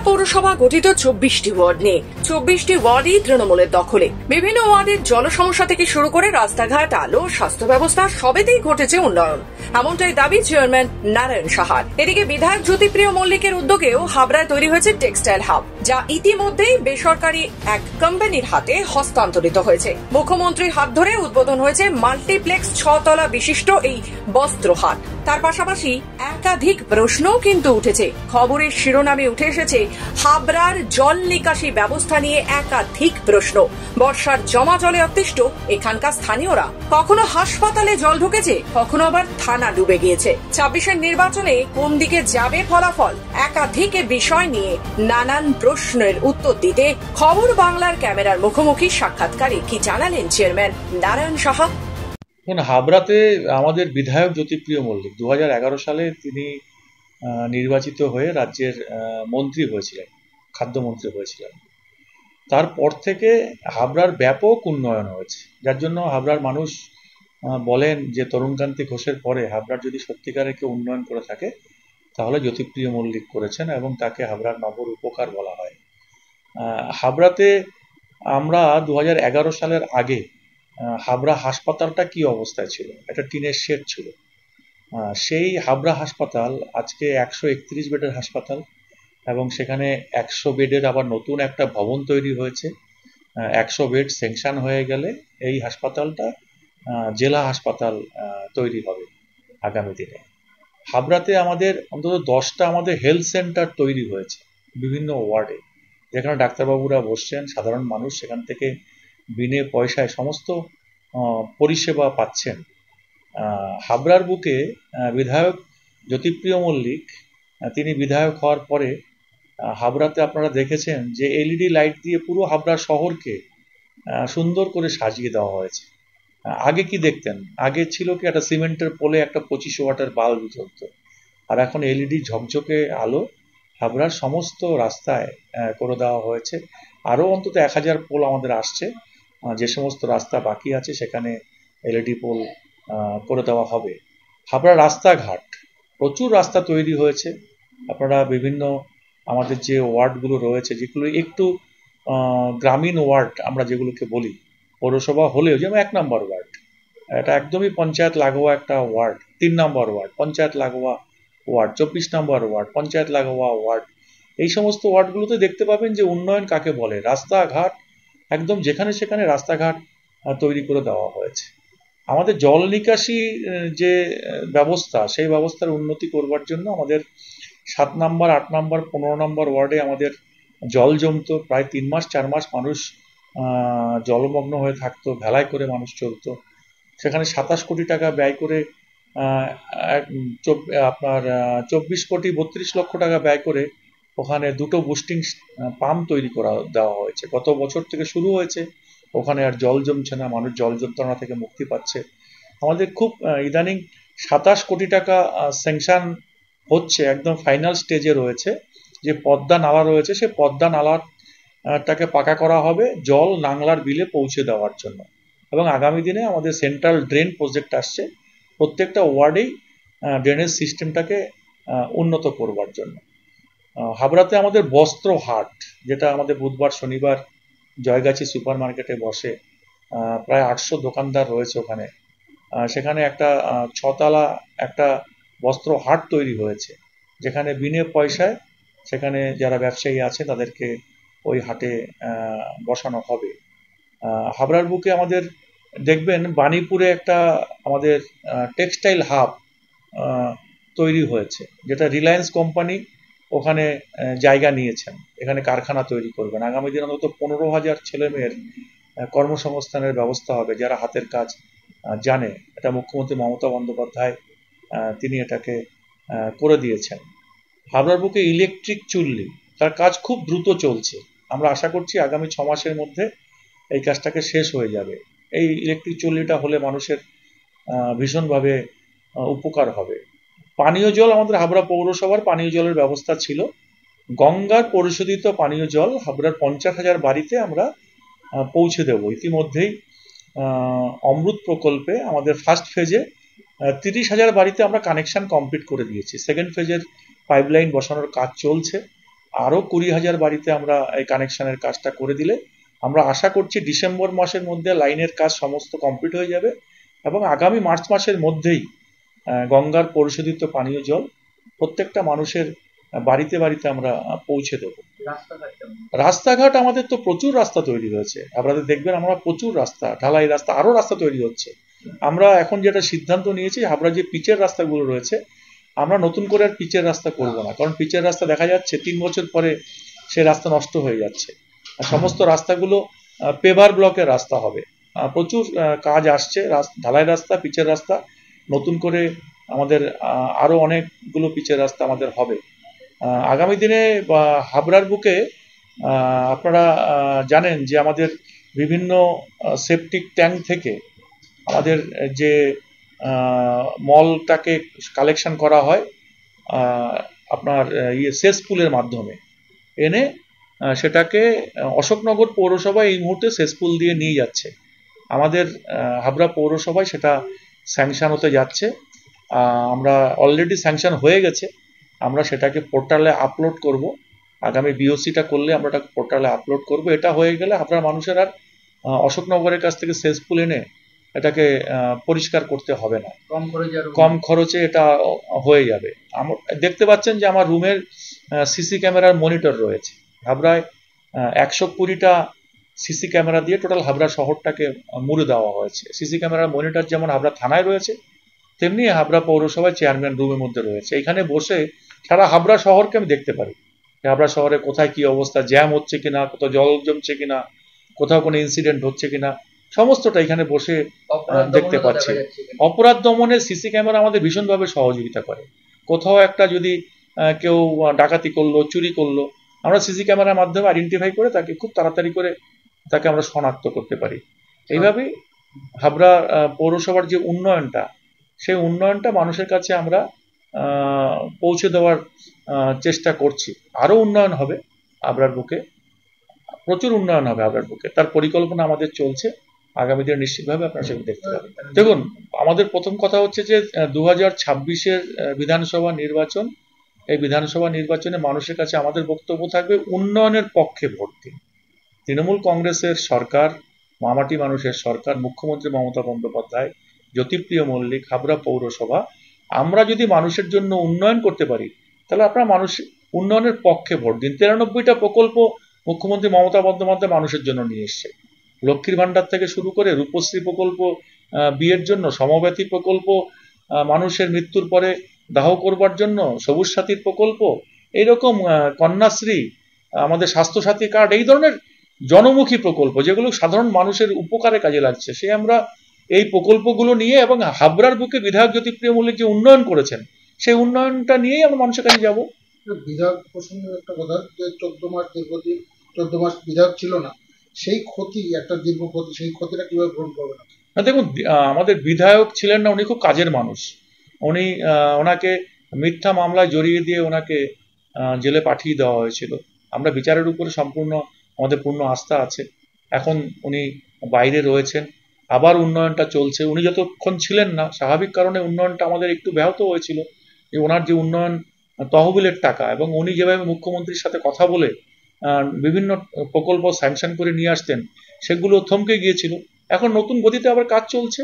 পৌরসভা গঠিত 24টি ওয়ার্ড নিয়ে। 24টি ওয়ার্ডই তৃণমূলের দখলে। বিভিন্ন ওয়ার্ডের জল সমস্যা থেকে শুরু করে রাস্তাঘাট, আলো, স্বাস্থ্য ব্যবস্থা সবেতেই ঘটেছে উন্নয়ন, এমনটাই দাবি চেয়ারম্যান নারায়ণ সাহার। এদিকে বিধায়ক জ্যোতিপ্রিয় মল্লিকের উদ্যোগেও হাবড়ায় তৈরি হয়েছে টেক্সটাইল হাব, যা ইতিমধ্যেই বেসরকারি এক কোম্পানির হাতে হস্তান্তরিত হয়েছে। মুখ্যমন্ত্রীর হাত ধরে উদ্বোধন হয়েছে মাল্টিপ্লেক্স 6 তলা বিশিষ্ট এই বস্ত্র হাট। তার পাশাপাশি একাধিক প্রশ্নও কিন্তু উঠেছে। খবরের শিরোনামে উঠে এসেছে হাবড়ার জল নিকাশি ব্যবস্থা নিয়ে একাধিক প্রশ্ন। বর্ষার জমা জলে অতিষ্ঠ এখানকার স্থানীয়রা। কখনো হাসপাতালে জল ঢুকেছে, কখনো আবার থানা ডুবে গিয়েছে। 26-এর নির্বাচনে কোন দিকে যাবে ফলাফল, একাধিক বিষয় নিয়ে নানান প্রশ্নের উত্তর দিতে খবর বাংলার ক্যামেরার মুখোমুখি সাক্ষাৎকারে কি জানালেন চেয়ারম্যান নারায়ণ সাহা। হাবড়াতে আমাদের বিধায়ক জ্যোতিপ্রিয় মল্লিক 2011 সালে তিনি নির্বাচিত হয়ে রাজ্যের মন্ত্রী হয়েছিলেন, খাদ্যমন্ত্রী হয়েছিলেন। তারপর থেকে হাবড়ার ব্যাপক উন্নয়ন হয়েছে, যার জন্য হাবড়ার মানুষ বলেন যে তরুণকান্তি ঘোষের পরে হাবড়ার যদি সত্যিকারের কেউ উন্নয়ন করে থাকে তাহলে জ্যোতিপ্রিয় মল্লিক করেছেন, এবং তাকে হাবড়ার নগর উপকার বলা হয়। হাবড়াতে আমরা 2011 সালের আগে হাবড়া হাসপাতালটা কি অবস্থায় ছিল, একটা টিনের শেড ছিল। সেই হাবড়া হাসপাতাল আজকে 131 বেডের হাসপাতাল, এবং সেখানে 100 বেডের আবার নতুন একটা ভবন তৈরি হয়েছে। 100 বেড স্যাংশন হয়ে গেলে এই হাসপাতালটা জেলা হাসপাতাল তৈরি হবে আগামী দিনে। হাবড়াতে আমাদের অন্তত 10টা আমাদের হেলথ সেন্টার তৈরি হয়েছে বিভিন্ন ওয়ার্ডে, যেখানে ডাক্তারবাবুরা বসছেন, সাধারণ মানুষ সেখান থেকে বিনে পয়সায় সমস্ত পরিষেবা পাচ্ছেন। হাবড়ার বুকে বিধায়ক জ্যোতিপ্রিয় মল্লিক তিনি বিধায়ক হওয়ার পরে হাবড়াতে আপনারা দেখেছেন যে এলইডি লাইট দিয়ে পুরো হাবড়া শহরকে সুন্দর করে সাজিয়ে দেওয়া হয়েছে। আগে কি দেখতেন, আগে ছিল কি একটা সিমেন্টের পোলে একটা 25 ওয়াটের বাল্ব জ্বলত, আর এখন এলইডি ঝকঝকে আলো হাবড়ার সমস্ত রাস্তায় করে দেওয়া হয়েছে। আরও অন্তত 1000 পোল আমাদের আসছে, যে সমস্ত রাস্তা বাকি আছে সেখানে এলইডি পোল করে দেওয়া হবে। হাবড়ার রাস্তাঘাট, প্রচুর রাস্তা তৈরি হয়েছে। আপনারা বিভিন্ন আমাদের যে ওয়ার্ডগুলো রয়েছে, যেগুলো একটু গ্রামীণ ওয়ার্ড আমরা যেগুলোকে বলি, পৌরসভা হলেও যেমন 1 নম্বর ওয়ার্ড, এটা একদমই পঞ্চায়েত লাগোয়া একটা ওয়ার্ড, 3 নম্বর ওয়ার্ড পঞ্চায়েত লাগোয়া ওয়ার্ড, 24 নম্বর ওয়ার্ড পঞ্চায়েত লাগোয়া ওয়ার্ড, এই সমস্ত ওয়ার্ডগুলোতে দেখতে পাবেন যে উন্নয়ন কাকে বলে। রাস্তাঘাট একদম যেখানে সেখানে রাস্তাঘাট তৈরি করে দেওয়া হয়েছে। আমাদের জল নিকাশি যে ব্যবস্থা, সেই ব্যবস্থার উন্নতি করবার জন্য আমাদের 7 নম্বর, 8 নম্বর, 15 নম্বর ওয়ার্ডে আমাদের জল জমতো প্রায় 3 মাস 4 মাস, মানুষ জলমগ্ন হয়ে থাকতো, ভেলায় করে মানুষ চলতো। সেখানে 27 কোটি টাকা ব্যয় করে আপনার 24 কোটি 32 লক্ষ টাকা ব্যয় করে ওখানে 2টো বুস্টিং পাম্প তৈরি করা দেওয়া হয়েছে। গত বছর থেকে শুরু হয়েছে, ওখানে আর জল জমছে না, মানুষ জল যন্ত্রণা থেকে মুক্তি পাচ্ছে। আমাদের খুব ইদানিং 27 কোটি টাকা স্যাংশন হচ্ছে, একদম ফাইনাল স্টেজে রয়েছে। যে পদ্মা নালা রয়েছে, সেই পদ্মা নালাটাকে পাকা করা হবে জল নাংলার বিলে পৌঁছে দেওয়ার জন্য, এবং আগামী দিনে আমাদের সেন্ট্রাল ড্রেন প্রজেক্ট আসছে প্রত্যেকটা ওয়ার্ডেই ড্রেনেজ সিস্টেমটাকে উন্নত করবার জন্য। হাবড়াতে আমাদের বস্ত্র হাট, যেটা আমাদের বুধবার শনিবার জয়গাছি সুপার মার্কেটে বসে, প্রায় 800 দোকানদার রয়েছে ওখানে। সেখানে একটা 6 তলা একটা বস্ত্র হাট তৈরি হয়েছে, যেখানে বিনে পয়সায় সেখানে যারা ব্যবসায়ী আছে তাদেরকে ওই হাটে বসানো হবে। হাবড়ার বুকে আমাদের দেখবেন বাণীপুরে একটা আমাদের টেক্সটাইল হাব তৈরি হয়েছে, যেটা রিলায়েন্স কোম্পানি ওখানে জায়গা নিয়েছেন, এখানে কারখানা তৈরি করবেন। আগামী দিন অন্তত 15,000 ছেলেমেয়ের কর্মসংস্থানের ব্যবস্থা হবে যারা হাতের কাজ জানে। এটা মুখ্যমন্ত্রী মমতা বন্দ্যোপাধ্যায় তিনি এটাকে করে দিয়েছেন। হাবড়ার বুকে ইলেকট্রিক চুল্লি, তার কাজ খুব দ্রুত চলছে। আমরা আশা করছি আগামী 6 মাসের মধ্যে এই কাজটাকে শেষ হয়ে যাবে। এই ইলেকট্রিক চুল্লিটা হলে মানুষের ভীষণভাবে উপকার হবে। পানীয় জল, আমাদের হাবড়া পৌরসভার পানীয় জলের ব্যবস্থা ছিল। গঙ্গার পরিশোধিত পানীয় জল হাবড়ার 50,000 বাড়িতে আমরা পৌঁছে দেব। ইতিমধ্যেই অমৃত প্রকল্পে আমাদের ফার্স্ট ফেজে 30,000 বাড়িতে আমরা কানেকশন কমপ্লিট করে দিয়েছি। সেকেন্ড ফেজের পাইপলাইন বসানোর কাজ চলছে। আরও 20,000 বাড়িতে আমরা এই কানেকশনের কাজটা করে দিলে আমরা আশা করছি ডিসেম্বর মাসের মধ্যে লাইনের কাজ সমস্ত কমপ্লিট হয়ে যাবে এবং আগামী মার্চ মাসের মধ্যেই গঙ্গার পরিশোধিত পানীয় জল প্রত্যেকটা মানুষের বাড়িতে বাড়িতে আমরা পৌঁছে দেবো। রাস্তাঘাট আমাদের তো প্রচুর রাস্তা তৈরি হয়েছে, আপনাদের দেখবেন আমরা প্রচুর রাস্তা, ঢালাই রাস্তা, আরো রাস্তা তৈরি হচ্ছে। আমরা এখন যেটা সিদ্ধান্ত নিয়েছি, আমরা যে পিচের রাস্তাগুলো রয়েছে আমরা নতুন করে আর পিচের রাস্তা করব না, কারণ পিচের রাস্তা দেখা যাচ্ছে 3 বছর পরে সে রাস্তা নষ্ট হয়ে যাচ্ছে। সমস্ত রাস্তাগুলো পেভার ব্লকের রাস্তা হবে। প্রচুর কাজ আসছে, ঢালাই রাস্তা, পিচের রাস্তা, নতুন করে আমাদের আরো অনেকগুলো পিচের রাস্তা আমাদের হবে আগামী দিনে। হাবড়ার বুকে আপনারা জানেন যে আমাদের বিভিন্ন সেপটিক ট্যাঙ্ক থেকে আমাদের যে মলটাকে কালেকশন করা হয় আপনার সেসপুলের মাধ্যমে এনে সেটাকে অশোকনগর পৌরসভা এই মুহূর্তে সেসপুল দিয়ে নিয়ে যাচ্ছে। আমাদের হাবড়া পৌরসভায় সেটা স্যাংশন হতে যাচ্ছে, আমরা অলরেডি স্যাংশন হয়ে গেছে, আমরা সেটাকে পোর্টালে আপলোড করব। আগামী বিওসিটা করলে আমরা এটা পোর্টালে আপলোড করব। এটা হয়ে গেলে আপনার মানুষের আর অশোকনগরের কাছ থেকে সেসপুল এনে এটাকে পরিষ্কার করতে হবে না, কম খরচে এটা হয়ে যাবে। দেখতে পাচ্ছেন যে আমার রুমের সিসি ক্যামেরার মনিটর রয়েছে। হাবড়ায় 120টা সিসি ক্যামেরা দিয়ে টোটাল হাবড়া শহরটাকে মুড়ে দেওয়া হয়েছে। সিসি ক্যামেরার মনিটর যেমন হাবড়া থানায় রয়েছে, তেমনি হাবড়া পৌরসভায় চেয়ারম্যান রুমের মধ্যে রয়েছে। এখানে বসে সারা হাবড়া শহরকে আমি দেখতে পারি, হাবড়া শহরে কোথায় কি অবস্থা, জ্যাম হচ্ছে কিনা, কোথাও জল জমছে কিনা, কোথাও কোনো ইনসিডেন্ট হচ্ছে কিনা, সমস্তটা এখানে বসে দেখতে পাচ্ছি। অপরাধ দমনে সিসি ক্যামেরা আমাদের ভীষণভাবে সহযোগিতা করে। কোথাও একটা যদি কেউ ডাকাতি করলো, চুরি করলো, আমরা সিসি ক্যামেরার মাধ্যমে আইডেন্টিফাই করে তাকে খুব তাড়াতাড়ি করে তাকে আমরা শনাক্ত করতে পারি। এইভাবেই হাবড়া পৌরসভার যে উন্নয়নটা, সেই উন্নয়নটা মানুষের কাছে আমরা পৌঁছে দেওয়ার চেষ্টা করছি। আরো উন্নয়ন হবে হাবড়ার বুকে, প্রচুর উন্নয়ন হবে হাবড়ার বুকে, তার পরিকল্পনা আমাদের চলছে। আগামী দিনে নিশ্চিতভাবে আপনারা সেগুলো দেখতে পাবেন। দেখুন, আমাদের প্রথম কথা হচ্ছে যে 2026-এর বিধানসভা নির্বাচন, এই বিধানসভা নির্বাচনে মানুষের কাছে আমাদের বক্তব্য থাকবে উন্নয়নের পক্ষে ভোট দিন। তৃণমূল কংগ্রেসের সরকার, মামাটি মানুষের সরকার, মুখ্যমন্ত্রী মমতা বন্দ্যোপাধ্যায়, জ্যোতিপ্রিয় মল্লিক, হাবড়া পৌরসভা, আমরা যদি মানুষের জন্য উন্নয়ন করতে পারি তাহলে আপনারা মানুষ উন্নয়নের পক্ষে ভোট দিন। 93টা প্রকল্প মুখ্যমন্ত্রী মমতা বন্দ্যোপাধ্যায় মানুষের জন্য নিয়ে এসছে। লক্ষ্মীর ভাণ্ডার থেকে শুরু করে রূপশ্রী প্রকল্প, বিয়ের জন্য সমব্যথী প্রকল্প, মানুষের মৃত্যুর পরে দাহ করবার জন্য সবুজ সাথীর প্রকল্প, এইরকম কন্যাশ্রী, আমাদের স্বাস্থ্যসাথী কার্ড, এই ধরনের জনমুখী প্রকল্প যেগুলো সাধারণ মানুষের উপকারে কাজে লাগছে, সে আমরা এই প্রকল্পগুলো নিয়ে এবং হাবড়ার বুকে বিধায়ক জ্যোতিপ্রিয় মল্লিক যে উন্নয়ন করেছেন সেই উন্নয়নটা নিয়েই আমরা মানুষের কাছে যাবো। বিধায়ক প্রসঙ্গে একটা কথা, যে 14 মাস বিধায়ক ছিল না, সেই ক্ষতি, একটা দীর্ঘ ক্ষতি, সেই ক্ষতিটা কিভাবে গ্রহণ করবেন? দেখুন, আমাদের বিধায়ক ছিলেন না, উনি খুব কাজের মানুষ। উনি ওনাকে মিথ্যা মামলায় জড়িয়ে দিয়ে ওনাকে জেলে পাঠিয়ে দেওয়া হয়েছিল। আমরা বিচারের উপরে সম্পূর্ণ আমাদের পূর্ণ আস্থা আছে। এখন উনি বাইরে রয়েছেন, আবার উন্নয়নটা চলছে। উনি যতক্ষণ ছিলেন না, স্বাভাবিক কারণে উন্নয়নটা আমাদের একটু ব্যাহত হয়েছিল, যে ওনার যে উন্নয়ন তহবিলের টাকা, এবং উনি যেভাবে মুখ্যমন্ত্রীর সাথে কথা বলে বিভিন্ন প্রকল্প স্যাংশন করে নিয়ে আসতেন, সেগুলো থমকে গিয়েছিল। এখন নতুন গতিতে আবার কাজ চলছে।